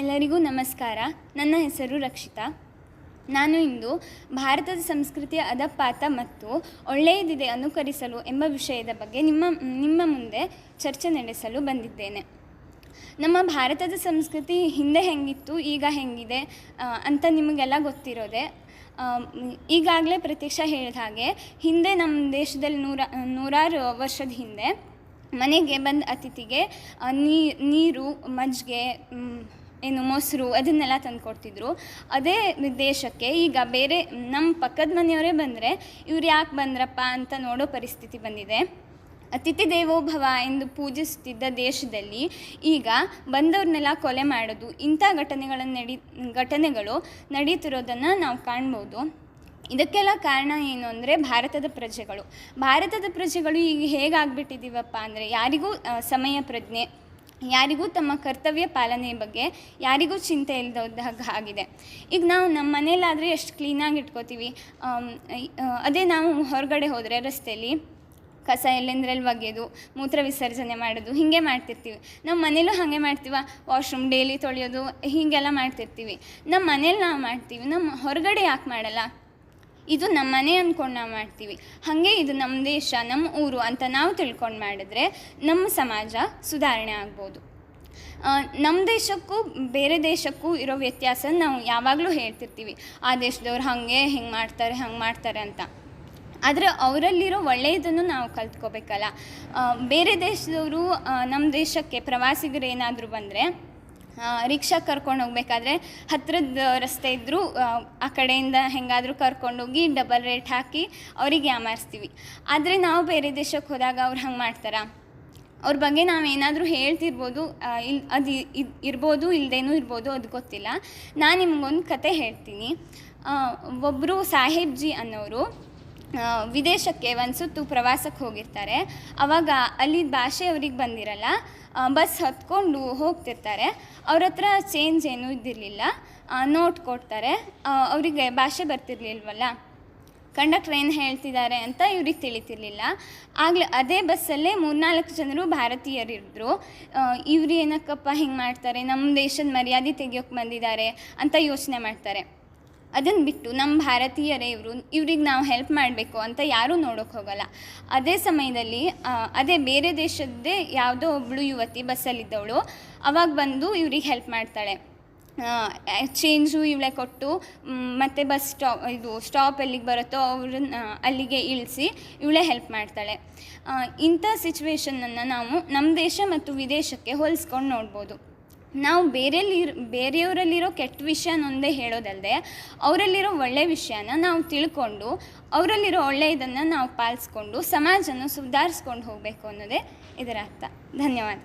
ಎಲ್ಲರಿಗೂ ನಮಸ್ಕಾರ. ನನ್ನ ಹೆಸರು ರಕ್ಷಿತಾ. ನಾನು ಇಂದು ಭಾರತದ ಸಂಸ್ಕೃತಿಯ ಅದಪಾತ ಮತ್ತು ಒಳ್ಳೆಯದಿದೆ ಅನುಕರಿಸಲು ಎಂಬ ವಿಷಯದ ಬಗ್ಗೆ ನಿಮ್ಮ ಮುಂದೆ ಚರ್ಚೆ ನಡೆಸಲು ಬಂದಿದ್ದೇನೆ. ನಮ್ಮ ಭಾರತದ ಸಂಸ್ಕೃತಿ ಹಿಂದೆ ಹೆಂಗಿತ್ತು, ಈಗ ಹೆಂಗಿದೆ ಅಂತ ನಿಮಗೆಲ್ಲ ಗೊತ್ತಿರೋದೆ. ಈಗಾಗಲೇ ಪ್ರತ್ಯಕ್ಷ ಹೇಳಿದ ಹಾಗೆ ಹಿಂದೆ ನಮ್ಮ ದೇಶದಲ್ಲಿ ನೂರಾರು ವರ್ಷದ ಹಿಂದೆ ಮನೆಗೆ ಬಂದ ಅತಿಥಿಗೆ ನೀರು, ಮಜ್ಜಿಗೆ, ಮೊಸರು ಅದನ್ನೆಲ್ಲ ತಂದು ಕೊಡ್ತಿದ್ರು. ಅದೇ ದೇಶಕ್ಕೆ ಈಗ ಬೇರೆ ನಮ್ಮ ಪಕ್ಕದ ಮನೆಯವರೇ ಬಂದರೆ ಇವ್ರು ಯಾಕೆ ಬಂದ್ರಪ್ಪ ಅಂತ ನೋಡೋ ಪರಿಸ್ಥಿತಿ ಬಂದಿದೆ. ಅತಿಥಿ ದೇವೋಭವ ಎಂದು ಪೂಜಿಸುತ್ತಿದ್ದ ದೇಶದಲ್ಲಿ ಈಗ ಬಂದವ್ರನ್ನೆಲ್ಲ ಕೊಲೆ ಮಾಡೋದು, ಇಂಥ ಘಟನೆಗಳು ನಡೀತಿರೋದನ್ನು ನಾವು ಕಾಣ್ಬೋದು. ಇದಕ್ಕೆಲ್ಲ ಕಾರಣ ಏನು ಅಂದರೆ ಭಾರತದ ಪ್ರಜೆಗಳು ಈಗ ಹೇಗಾಗ್ಬಿಟ್ಟಿದ್ದೀವಪ್ಪ ಅಂದರೆ ಯಾರಿಗೂ ಸಮಯ ಪ್ರಜ್ಞೆ, ಯಾರಿಗೂ ತಮ್ಮ ಕರ್ತವ್ಯ ಪಾಲನೆ ಬಗ್ಗೆ ಯಾರಿಗೂ ಚಿಂತೆ ಇಲ್ಲದಾಗ ಆಗಿದೆ. ಈಗ ನಾವು ನಮ್ಮ ಮನೇಲಾದರೆ ಎಷ್ಟು ಕ್ಲೀನಾಗಿ ಇಟ್ಕೋತೀವಿ, ಅದೇ ನಾವು ಹೊರಗಡೆ ಹೋದರೆ ರಸ್ತೆಯಲ್ಲಿ ಕಸ ಎಲ್ಲೆಂದ್ರಲ್ಲಿ ಒಗೆಯೋದು, ಮೂತ್ರ ವಿಸರ್ಜನೆ ಮಾಡೋದು ಹೀಗೆ ಮಾಡ್ತಿರ್ತೀವಿ. ನಮ್ಮ ಮನೇಲೂ ಹಾಗೆ ಮಾಡ್ತೀವ, ವಾಶ್ರೂಮ್ ಡೈಲಿ ತೊಳೆಯೋದು ಹೀಗೆಲ್ಲ ಮಾಡ್ತಿರ್ತೀವಿ. ನಮ್ಮ ಮನೇಲಿ ನಾವು ಮಾಡ್ತೀವಿ, ನಮ್ಮ ಹೊರಗಡೆ ಯಾಕೆ ಮಾಡಲ್ಲ? ಇದು ನಮ್ಮ ಮನೆ ಅಂದ್ಕೊಂಡು ನಾವು ಮಾಡ್ತೀವಿ. ಹಾಗೆ ಇದು ನಮ್ಮ ದೇಶ, ನಮ್ಮ ಊರು ಅಂತ ನಾವು ತಿಳ್ಕೊಂಡು ಮಾಡಿದ್ರೆ ನಮ್ಮ ಸಮಾಜ ಸುಧಾರಣೆ ಆಗ್ಬೋದು. ನಮ್ಮ ದೇಶಕ್ಕೂ ಬೇರೆ ದೇಶಕ್ಕೂ ಇರೋ ವ್ಯತ್ಯಾಸ ನಾವು ಯಾವಾಗಲೂ ಹೇಳ್ತಿರ್ತೀವಿ, ಆ ದೇಶದವ್ರು ಹಿಂಗೆ ಮಾಡ್ತಾರೆ ಅಂತ. ಆದರೆ ಅವರಲ್ಲಿರೋ ಒಳ್ಳೆಯದನ್ನು ನಾವು ಕಲ್ತ್ಕೋಬೇಕಲ್ಲ. ಬೇರೆ ದೇಶದವರು ನಮ್ಮ ದೇಶಕ್ಕೆ ಪ್ರವಾಸಿಗರು ಏನಾದರೂ ಬಂದರೆ ರಿಕ್ಷಾ ಕರ್ಕೊಂಡು ಹೋಗ್ಬೇಕಾದ್ರೆ ಹತ್ತಿರದ ರಸ್ತೆ ಇದ್ದರೂ ಆ ಕಡೆಯಿಂದ ಹೆಂಗಾದರೂ ಕರ್ಕೊಂಡೋಗಿ ಡಬಲ್ ರೇಟ್ ಹಾಕಿ ಅವರಿಗೆ ಯಾಮಾರಿಸ್ತೀವಿ. ಆದರೆ ನಾವು ಬೇರೆ ದೇಶಕ್ಕೆ ಹೋದಾಗ ಅವ್ರು ಹಂಗೆ ಮಾಡ್ತಾರಾ? ಅವ್ರ ಬಗ್ಗೆ ನಾವೇನಾದರೂ ಹೇಳ್ತಿರ್ಬೋದು, ಅದು ಇರ್ಬೋದು, ಇಲ್ಲದೇನೂ ಇರ್ಬೋದು, ಅದು ಗೊತ್ತಿಲ್ಲ. ನಾನು ನಿಮಗೊಂದು ಕತೆ ಹೇಳ್ತೀನಿ. ಒಬ್ಬರು ಸಾಹೇಬ್ಜಿ ಅನ್ನೋರು ವಿದೇಶಕ್ಕೆ ಒಂದು ಸುತ್ತು ಪ್ರವಾಸಕ್ಕೆ ಹೋಗಿರ್ತಾರೆ. ಆವಾಗ ಅಲ್ಲಿ ಭಾಷೆ ಅವ್ರಿಗೆ ಬಂದಿರಲ್ಲ. ಬಸ್ ಹತ್ಕೊಂಡು ಹೋಗ್ತಿರ್ತಾರೆ. ಅವ್ರ ಹತ್ರ ಚೇಂಜ್ ಏನೂ ಇದ್ದಿರಲಿಲ್ಲ. ನೋಟ್ ಕೊಡ್ತಾರೆ. ಅವರಿಗೆ ಭಾಷೆ ಬರ್ತಿರ್ಲಿಲ್ವಲ್ಲ, ಕಂಡಕ್ಟ್ರ್ ಏನು ಹೇಳ್ತಿದ್ದಾರೆ ಅಂತ ಇವ್ರಿಗೆ ತಿಳಿತಿರ್ಲಿಲ್ಲ. ಆಗಲೇ ಅದೇ ಬಸ್ಸಲ್ಲೇ 3-4 ಜನರು ಭಾರತೀಯರಿದ್ದರು. ಇವ್ರು ಏನಕ್ಕಪ್ಪ ಹಿಂಗೆ ಮಾಡ್ತಾರೆ, ನಮ್ಮ ದೇಶದ ಮರ್ಯಾದೆ ತೆಗಿಯೋಕ್ಕೆ ಬಂದಿದ್ದಾರೆ ಅಂತ ಯೋಚನೆ ಮಾಡ್ತಾರೆ. ಅದನ್ನು ಬಿಟ್ಟು ನಮ್ಮ ಭಾರತೀಯರೇ ಇವ್ರಿಗೆ ನಾವು ಹೆಲ್ಪ್ ಮಾಡಬೇಕು ಅಂತ ಯಾರೂ ನೋಡೋಕ್ಕೆ ಹೋಗಲ್ಲ. ಅದೇ ಸಮಯದಲ್ಲಿ ಅದೇ ಬೇರೆ ದೇಶದ್ದೇ ಯಾವುದೋ ಒಬ್ಬಳು ಯುವತಿ ಬಸ್ಸಲ್ಲಿದ್ದವಳು ಅವಾಗ ಬಂದು ಇವ್ರಿಗೆ ಹೆಲ್ಪ್ ಮಾಡ್ತಾಳೆ. ಚೇಂಜು ಇವಳೆ ಕೊಟ್ಟು ಮತ್ತು ಬಸ್ ಸ್ಟಾಪ್ ಎಲ್ಲಿಗೆ ಬರುತ್ತೋ ಅವ್ರನ್ನ ಅಲ್ಲಿಗೆ ಇಳಿಸಿ ಇವಳೇ ಹೆಲ್ಪ್ ಮಾಡ್ತಾಳೆ. ಇಂಥ ಸಿಚುವೇಶನನ್ನು ನಾವು ನಮ್ಮ ದೇಶ ಮತ್ತು ವಿದೇಶಕ್ಕೆ ಹೋಲಿಸ್ಕೊಂಡು ನೋಡ್ಬೋದು. ನಾವು ಬೇರೆಯವರಲ್ಲಿರೋ ಕೆಟ್ಟ ವಿಷಯನೊಂದೇ ಹೇಳೋದಲ್ಲದೆ ಅವರಲ್ಲಿರೋ ಒಳ್ಳೆಯ ವಿಷಯನ ನಾವು ತಿಳ್ಕೊಂಡು ಅವರಲ್ಲಿರೋ ಒಳ್ಳೆಯದನ್ನು ನಾವು ಪಾಲಿಸ್ಕೊಂಡು ಸಮಾಜನ ಸುಧಾರಿಸ್ಕೊಂಡು ಹೋಗಬೇಕು ಅನ್ನೋದೇ ಇದರ ಅರ್ಥ. ಧನ್ಯವಾದ.